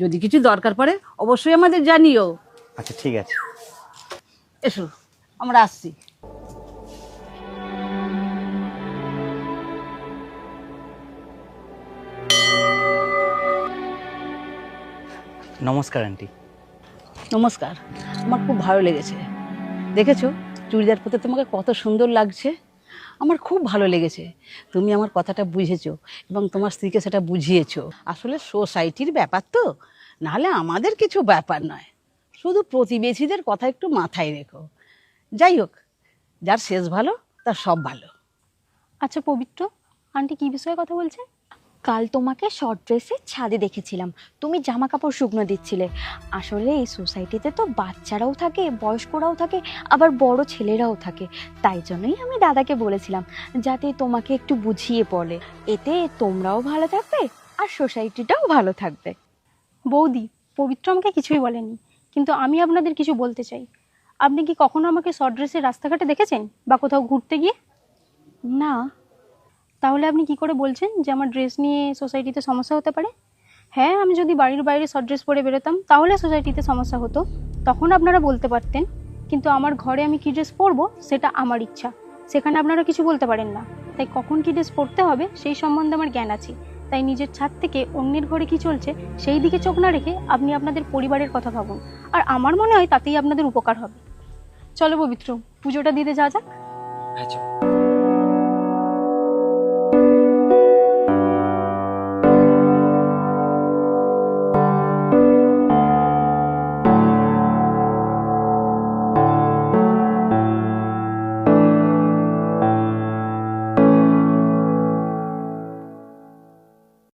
যদি কিছু দরকার পড়ে অবশ্যই আমাদের জানিও। আচ্ছা ঠিক আছে। এসো, আমরা আসছি। নমস্কার আন্টি। নমস্কার। আমার খুব ভালো লেগেছে। দেখেছো চুড়িদার পরতে তোমাকে কত সুন্দর লাগছে। আমার খুব ভালো লেগেছে। তুমি আমার কথাটা বুঝেছো এবং তোমার স্ত্রীকে সেটা বুঝিয়েছো। আসলে সোসাইটির ব্যাপার তো, নাহলে আমাদের কিছু ব্যাপার নয়। শুধু প্রতিবেশীদের কথা একটু মাথায় রেখো। যাই হোক, যার শেষ ভালো তার সব ভালো। আচ্ছা পবিত্র, আন্টি কি বিষয়ে কথা বলছে? কাল তোমাকে শর্ট ড্রেসে ছাদে দেখেছিলাম, তুমি জামা কাপড় শুকনো দিচ্ছিলে। আসলে এই সোসাইটিতে তো বাচ্চারাও থাকে, বয়স্করাও থাকে, আবার বড় ছেলেরাও থাকে। তাই জন্যই আমি দাদাকে বলেছিলাম যাতে তোমাকে একটু বুঝিয়ে বলে, এতে তোমরাও ভালো থাকবে আর সোসাইটিটাও ভালো থাকবে। বৌদি, পবিত্র আমাকে কিছুই বলেনি, কিন্তু আমি আপনাদের কিছু বলতে চাই। আপনি কি কখনো আমাকে শর্ট ড্রেসে রাস্তাঘাটে দেখেছেন বা কোথাও ঘুরতে গিয়ে? না। তাহলে আপনি কি করে বলছেন যে আমার ড্রেস নিয়ে সোসাইটিতে সমস্যা হতে পারে? হ্যাঁ, আমি যদি বাড়ির বাইরে শর্ট ড্রেস পরে বেরোতাম তাহলে সোসাইটিতে সমস্যা হতো, তখন আপনারা বলতে পারতেন। কিন্তু আমার ঘরে আমি কী ড্রেস পরবো সেটা আমার ইচ্ছা, সেখানে আপনারা কিছু বলতে পারেন না। তাই কখন কী ড্রেস পরতে হবে সেই সম্বন্ধে আমার জ্ঞান আছে। তাই নিজের ছাদ থেকে অন্যের ঘরে কি চলছে সেই দিকে চোখ না রেখে আপনি আপনাদের পরিবারের কথা ভাবুন, আর আমার মনে হয় তাতেই আপনাদের উপকার হবে। চলো পবিত্র, পুজোটা দিতে যা যাক। আচ্ছা।